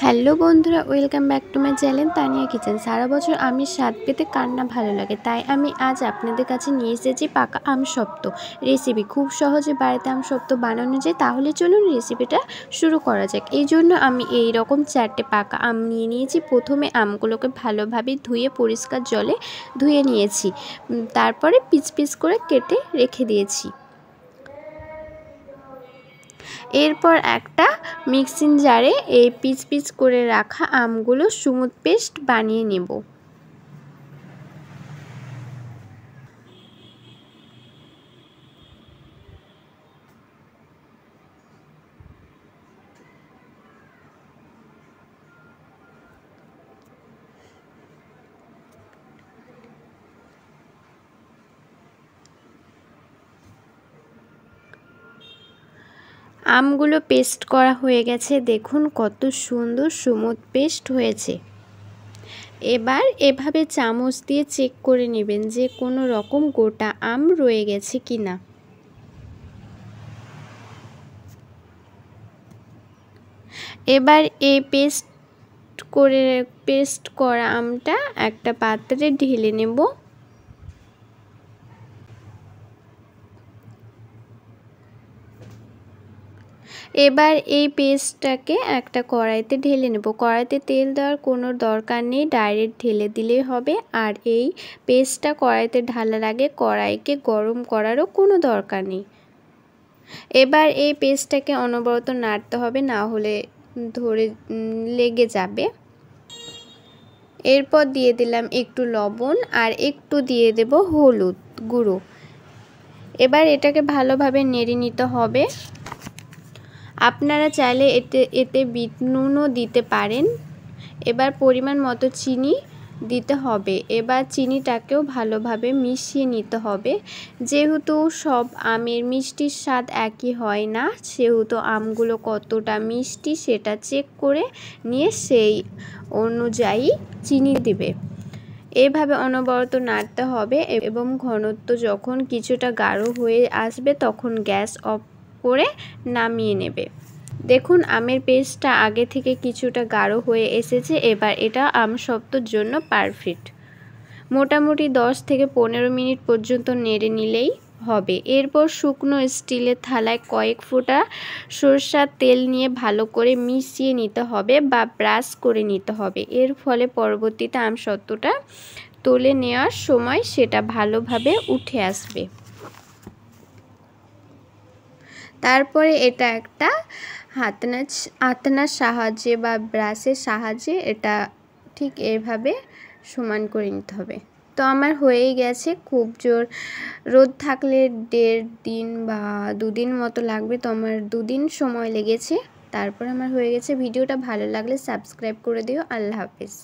Hello বন্ধুরা, welcome back to my channel Tania kitchen. সারা বছর আমের স্বাদ পেতে কার না ভালো লাগে, তাই আমি আজ আপনাদের কাছে নিয়ে এসেছি পাকা আমসত্ত্ব রেসিপি। খুব সহজে বাড়িতে আমসত্ত্ব বানানো যায়, তাহলে চলুন রেসিপিটা শুরু করা যাক। এই জন্য আমি এই রকম 4টে পাকা আম নিয়ে নিয়েছি। প্রথমে আমগুলোকে ভালোভাবে ধুয়ে পরিষ্কার জলে ধুয়ে নিয়েছি, তারপরে পিস পিস করে কেটে রেখে দিয়েছি। এরপর একটা মিক্সিং জারে এই পিস পিস করে রাখা আমগুলো স্মুথ পেস্ট বানিয়ে নেব। আমগুলো পেস্ট করা হয়ে গেছে, দেখুন কত সুন্দর স্মুথ পেস্ট হয়েছে। এবার এভাবে চামচ দিয়ে চেক করে নেবেন যে কোনো রকম গোটা আম রয়ে গেছে কিনা। এবার এই পেস্ট করা আমটা একটা পাত্রে ঢেলে নেব। এবার এই পেস্টটাকে একটা কড়াইতে ঢেলে নেব। কড়াইতে তেল দেওয়ার কোনো দরকার নেই, ডাইরেক্ট ঢেলে দিলেই হবে। আর এই পেস্টটা কড়াইতে ঢালার আগে কড়াইকে গরম করারও কোনো দরকার নেই। এবার এই পেস্টটাকে অনবরত নাড়তে হবে, না হলে ধরে লেগে যাবে। এরপর দিয়ে দিলাম একটু লবণ আর একটু দিয়ে দেব হলুদ গুঁড়ো। এবার এটাকে ভালোভাবে নেড়ে নিতে হবে। আপনারা চাইলে এতে বিট নুনও দিতে পারেন। এবার পরিমাণ মতো চিনি দিতে হবে। এবার চিনিটাকেও ভালোভাবে মিশিয়ে নিতে হবে। যেহেতু সব আমের মিষ্টির স্বাদ একই হয় না, সেহেতু আমগুলো কতটা মিষ্টি সেটা চেক করে নিয়ে সেই অনুযায়ী চিনি দেবে। এভাবে অনবরত নাড়তে হবে এবং ঘনত্ব যখন কিছুটা গাঢ় হয়ে আসবে তখন গ্যাস অফ করে নামিয়ে নেবে। দেখুন আমের পেস্টটা আগে থেকে কিছুটা গাঢ় হয়ে এসেছে। এবার এটা আমসত্ত্বর জন্য পারফেক্ট। মোটামুটি 10 থেকে 15 মিনিট পর্যন্ত নেড়ে নিলেই হবে। এরপর শুকনো স্টিলের থালায় কয়েক ফোঁটা সরষের তেল নিয়ে ভালো করে মিশিয়ে নিতে হবে বা ব্রাশ করে নিতে হবে। এর ফলে পরবর্তীতে আমসত্ত্বটা তুলে নেওয়ার সময় সেটা ভালোভাবে উঠে আসবে। তারপরে এটা একটা হাতনার সাহায্যে বা ব্রাশের সাহায্যে এটা ঠিক এইভাবে সমান করে নিতে হবে। তো আমার হয়েই গেছে। খুব জোর রোদ থাকলে 1.5 দিন বা 2 দিন মতো লাগবে, তো আমার 2 দিন সময় লেগেছে। তারপর আমার হয়ে গেছে। ভিডিওটা ভালো লাগলে সাবস্ক্রাইব করে দিও। আল্লাহ হাফেজ।